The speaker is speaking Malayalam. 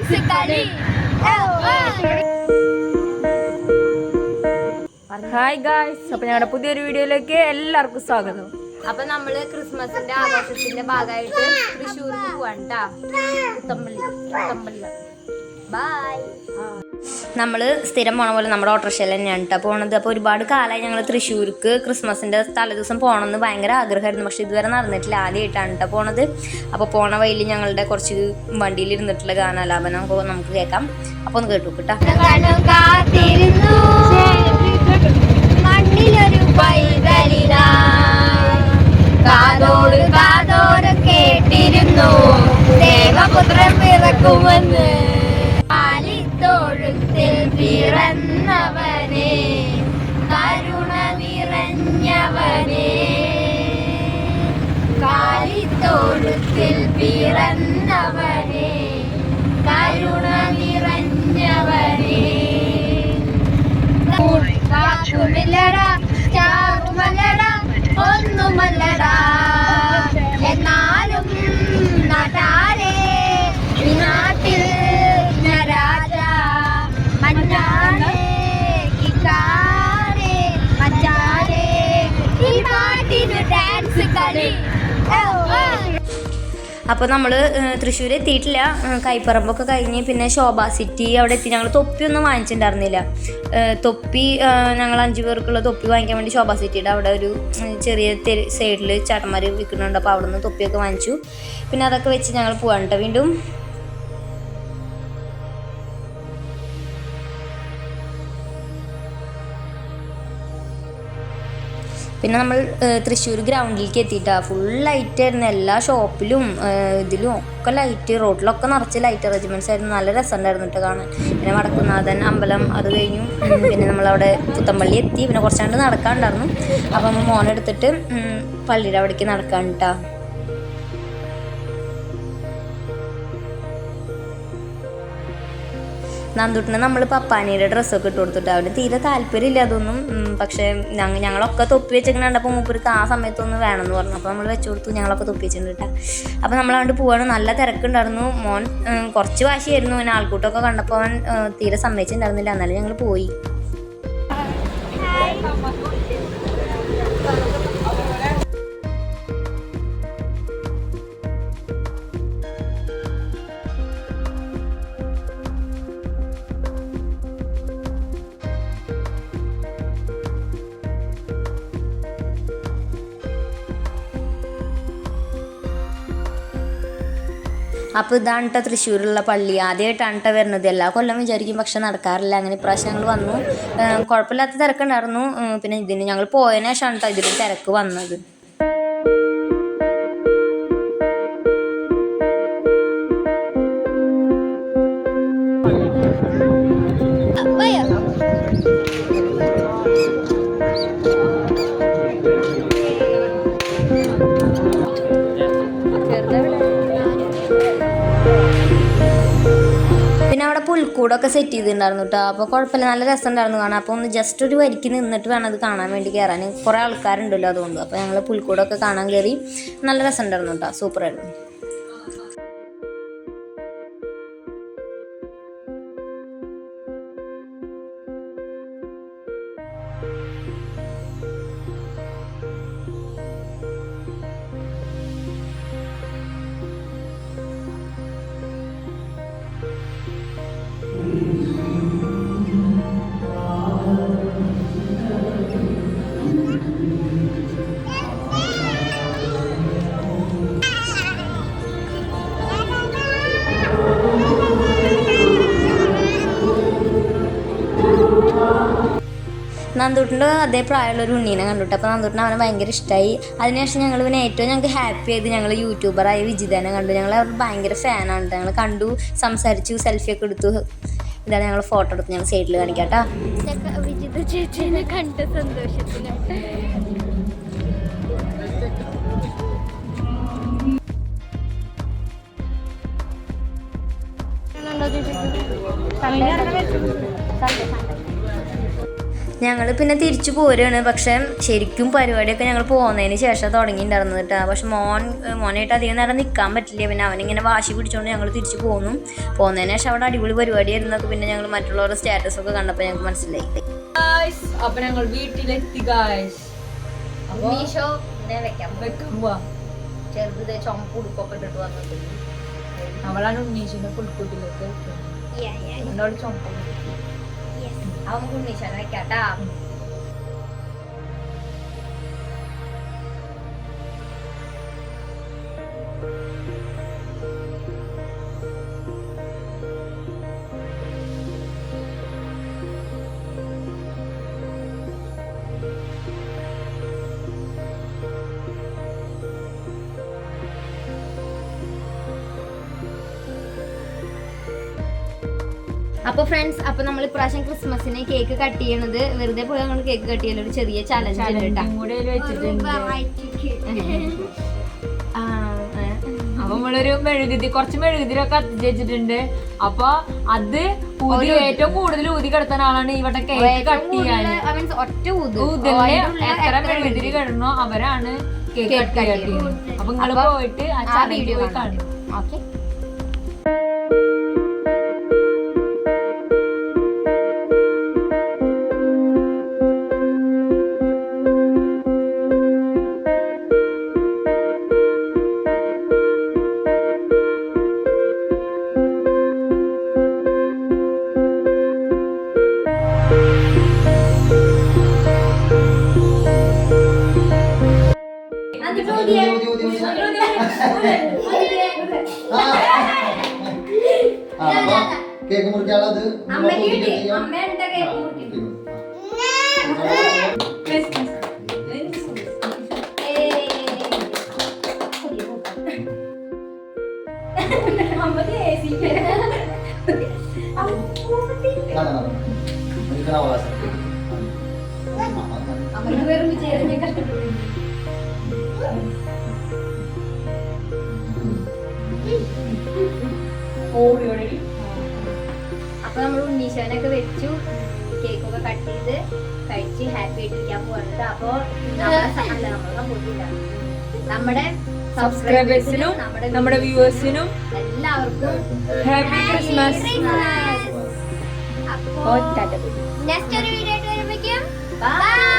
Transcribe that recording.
ഡാൻസ് കളി. ഹായ് ഗായ്സ്, അപ്പൊ ഞങ്ങളുടെ പുതിയൊരു വീഡിയോയിലേക്ക് എല്ലാവർക്കും സ്വാഗതം. അപ്പൊ നമ്മള് ക്രിസ്മസിന്റെ ആഘോഷത്തിന്റെ ഭാഗമായിട്ട് തൃശ്ശൂർക്ക് പോവാണ്. ബൈ. നമ്മള് സ്ഥിരം പോണ പോലെ നമ്മുടെ ഓട്ടോറിക്ഷയിൽ തന്നെയാണ് കേട്ടോ പോണത്. അപ്പോൾ ഒരുപാട് കാലമായി ഞങ്ങൾ തൃശ്ശൂർക്ക് ക്രിസ്മസിൻ്റെ തലേദിവസം പോകണമെന്ന് ഭയങ്കര ആഗ്രഹമായിരുന്നു. പക്ഷെ ഇതുവരെ നടന്നിട്ടില്ല, ആദ്യമായിട്ടാണ് കേട്ടോ പോണത്. അപ്പോൾ പോണ വഴിയിൽ ഞങ്ങളുടെ കുറച്ച് വണ്ടിയിലിരുന്നിട്ടുള്ള ഗാനാലാപനം നമുക്ക് കേൾക്കാം. അപ്പോൾ ഒന്ന് കേട്ടു കേട്ടോ. കാതോട് കാതോട് കേട്ടിരുന്നു ദേവപുത്രൻ പിറക്കുമെന്ന്. കാലിത്തൊഴുത്തിൽ പിറന്നവനെ, കരുണ നിറഞ്ഞവനെ, കാലിത്തൊഴുത്തിൽ പിറന്നവനെ, കരുണ നിറഞ്ഞവനെ. കാറ്റുമില്ലടാ ചാറുമല്ലടാ ഒന്നുമല്ലടാ, എന്നാലും നാട്ടാരെ ഈ നാട്ടിൽ രാജ മഞ്ചാനെ കിക്കാരെ മഞ്ചാനെ ഈ നാട്ടിന് ഡാൻസ് കളി. അപ്പോൾ നമ്മൾ തൃശ്ശൂർ എത്തിയിട്ടില്ല. കൈപ്പറമ്പൊക്കെ കഴിഞ്ഞ് പിന്നെ ശോഭ സിറ്റി അവിടെ എത്തി. ഞങ്ങൾ തൊപ്പിയൊന്നും വാങ്ങിച്ചിട്ടുണ്ടായിരുന്നില്ല. തൊപ്പി ഞങ്ങൾ 5 പേർക്കുള്ള തൊപ്പി വാങ്ങിക്കാൻ വേണ്ടി ശോഭ സിറ്റിയുടെ അവിടെ ഒരു ചെറിയ സൈഡിൽ ചേട്ടന്മാർ വിൽക്കുന്നുണ്ട്. അപ്പോൾ അവിടെ നിന്ന് തൊപ്പിയൊക്കെ വാങ്ങിച്ചു. പിന്നെ അതൊക്കെ വെച്ച് ഞങ്ങൾ പോകാൻ കേട്ടോ വീണ്ടും. പിന്നെ നമ്മൾ തൃശ്ശൂർ ഗ്രൗണ്ടിലേക്ക് എത്തിയിട്ടാണ്. ഫുൾ ലൈറ്റായിരുന്നു എല്ലാ ഷോപ്പിലും ഇതിലും ഒക്കെ ലൈറ്റ്, റോഡിലൊക്കെ നിറച്ച് ലൈറ്റ് അറേഞ്ച്മെൻറ്റ്സ് ആയിരുന്നു. നല്ല രസമുണ്ടായിരുന്നു കേട്ടോ കാണാൻ. പിന്നെ വടക്കുന്നാഥൻ അമ്പലം അത് കഴിഞ്ഞു. പിന്നെ നമ്മളവിടെ പുത്തമ്പള്ളി എത്തി. പിന്നെ കുറച്ചാണ്ട് നടക്കാനുണ്ടായിരുന്നു. അപ്പം നമ്മൾ മോനെടുത്തിട്ട് പള്ളിയുടെ അവിടേക്ക് നടക്കാൻ കേട്ടോ. നന്ദുട്ടിന് നമ്മൾ പപ്പാനിയുടെ ഡ്രസ്സൊക്കെ ഇട്ട് കൊടുത്തിട്ട് അവന് തീരെ താല്പര്യമില്ല അതൊന്നും. പക്ഷേ ഞങ്ങളൊക്കെ തൊപ്പി വെച്ചിങ്ങനെ കണ്ടപ്പോൾ മൂപ്പർക്ക് ആ സമയത്തൊന്ന് വേണമെന്ന് പറഞ്ഞു. അപ്പോൾ നമ്മൾ വെച്ച് കൊടുത്തു. ഞങ്ങളൊക്കെ തൊപ്പി വെച്ചിട്ടുണ്ട് കേട്ടോ. അപ്പോൾ നമ്മളവിടെ പോവാണ്. നല്ല തിരക്കുണ്ടായിരുന്നു. മോൻ കുറച്ച് വാശിയായിരുന്നു. പിന്നെ ആൾക്കൂട്ടമൊക്കെ കണ്ടപ്പോൾ അവൻ തീരെ സമ്മതിച്ചിട്ടുണ്ടായിരുന്നില്ല. എന്നാലും ഞങ്ങൾ പോയി. അപ്പോൾ ഇതാണ് കേട്ടോ തൃശ്ശൂരുള്ള പള്ളി. ആദ്യമായിട്ടാണ് കേട്ടോ വരുന്നത്. എല്ലാ കൊല്ലം വിചാരിക്കും, പക്ഷെ നടക്കാറില്ല. അങ്ങനെ ഇപ്രാവശ്യം ഞങ്ങൾ വന്നു. കുഴപ്പമില്ലാത്ത തിരക്കുണ്ടായിരുന്നു. പിന്നെ ഇതിന് ഞങ്ങൾ പോയതിനു ശേഷമാണ് കേട്ടോ ഇതിൽ തിരക്ക് വന്നത്. പിന്നെ അവിടെ പുൽക്കൂടൊക്കെ സെറ്റ് ചെയ്തിട്ടുണ്ടായിരുന്നു കേട്ടോ. അപ്പോൾ കുഴപ്പമില്ല, നല്ല രസമുണ്ടായിരുന്നു കാണാൻ. അപ്പോൾ ഒന്ന് ജസ്റ്റ് ഒരു വരിക്ക് നിന്നിട്ട് വേണം അത് കാണാൻ വേണ്ടി കയറാൻ. കുറേ ആൾക്കാരുണ്ടല്ലോ അതുകൊണ്ട്. അപ്പോൾ ഞങ്ങൾ പുൽക്കൂടൊക്കെ കാണാൻ കയറി. നല്ല രസമുണ്ടായിരുന്നു കേട്ടോ, സൂപ്പറായിരുന്നു. നന്ദൂട്ടിൻ്റെ അതേ പ്രായമുള്ളൊരു ഉണ്ണീനെ കണ്ടുട്ട്. അപ്പോൾ നന്ദൂട്ടിന് അവനെ ഭയങ്കര ഇഷ്ടമായി. അതിനുശേഷം ഞങ്ങൾ പിന്നെ ഏറ്റവും ഞങ്ങൾക്ക് ഹാപ്പി ആയത് ഞങ്ങൾ യൂട്യൂബറായ വിജിതനെ കണ്ടു. ഞങ്ങൾ അവർ ഭയങ്കര ഫാനാണ്. ഞങ്ങൾ കണ്ടു, സംസാരിച്ചു, സെൽഫിയൊക്കെ എടുത്തു. ഇതാണ് ഞങ്ങൾ ഫോട്ടോ എടുത്ത് ഞങ്ങൾ സൈഡിൽ കാണിക്കാം കേട്ടോ. വിജിത ചേച്ചീനെ കണ്ട സന്തോഷത്തിലാണ്. ഞങ്ങൾ പിന്നെ തിരിച്ചു പോരുകയാണ്. പക്ഷെ ശരിക്കും പരിപാടിയൊക്കെ ഞങ്ങൾ പോകുന്നതിന് ശേഷം തുടങ്ങിയിട്ടുണ്ടായിരുന്നത് കേട്ടോ. പക്ഷെ മോനായിട്ട് അധികം നേരം നിൽക്കാൻ പറ്റില്ല. പിന്നെ അവനിങ്ങനെ വാശി പിടിച്ചുകൊണ്ട് ഞങ്ങൾ തിരിച്ചു പോന്നു. പോകുന്നതിന് ശേഷം അവിടെ അടിപൊളി പരിപാടിയായിരുന്നൊക്കെ പിന്നെ ഞങ്ങൾ മറ്റുള്ളവരുടെ സ്റ്റാറ്റസ് ഒക്കെ കണ്ടപ്പോൾ ഞങ്ങൾക്ക് മനസ്സിലായി. അപ്പൊ ഞങ്ങൾ വീട്ടിലെത്തി ഗായ്സ്. ചെറുത് ചുമപ്പ് ഉടുപ്പൊക്കെ ഇട്ടിട്ട് വന്നിട്ട് അവളാണ് ഉണ്ണീഷിന്റെ പുൽക്കൂട്ടിലേക്ക് ചുമപ്പ് അവൻ ഉണ്ണീശാനെ വെക്കാട്ടാ. അപ്പോൾ ഫ്രണ്ട്സ്, അപ്പോൾ നമ്മൾ ഇപ്രാവശ്യം ക്രിസ്മസിന് കേക്ക് കട്ട് ചെയ്യണത് വെറുതെ പോയി നമ്മൾ കേക്ക് കട്ട് ചെയ്യൽ ഒരു ചെറിയ ചലഞ്ച് അപ്പൊ നമ്മളൊരു കുറച്ച് മെഴുകുതിരിയൊക്കെ കത്തിച്ച് വെച്ചിട്ടുണ്ട്. അപ്പൊ അത് ഏറ്റവും കൂടുതൽ ഊതി കിടത്തുന്ന ആളാണ് ഇവിടെ കേക്ക് കട്ട് ചെയ്യാൻ. എത്ര മെഴുകുതിരി കിടണോ അവരാണ് കേക്ക് കട്ട് ചെയ്യുന്നത്. അപ്പൊ നിങ്ങള് പോയിട്ട് ആ ചലഞ്ച് പോയി കാണും. ഓക്കെ. കേക്ക് മുറിക്കാനുള്ളത് അപ്പൊ നമ്മൾ ഉണ്ണീശോനൊക്കെ വെച്ചു, കേക്കൊക്കെ കട്ട് ചെയ്ത് കഴിച്ച് ഹാപ്പി ആയിട്ടിരിക്കാൻ പോകുന്നത്. അപ്പൊ നമ്മുടെ സബ്സ്ക്രൈബേഴ്സിനും നമ്മുടെ വ്യൂവേഴ്സിനും എല്ലാവർക്കും ഹാപ്പി ക്രിസ്മസ്. അപ്പോൾ നെക്സ്റ്റ് ഒരു വീഡിയോ ആയിട്ട് വരുമ്പോഴേക്കും ബൈ.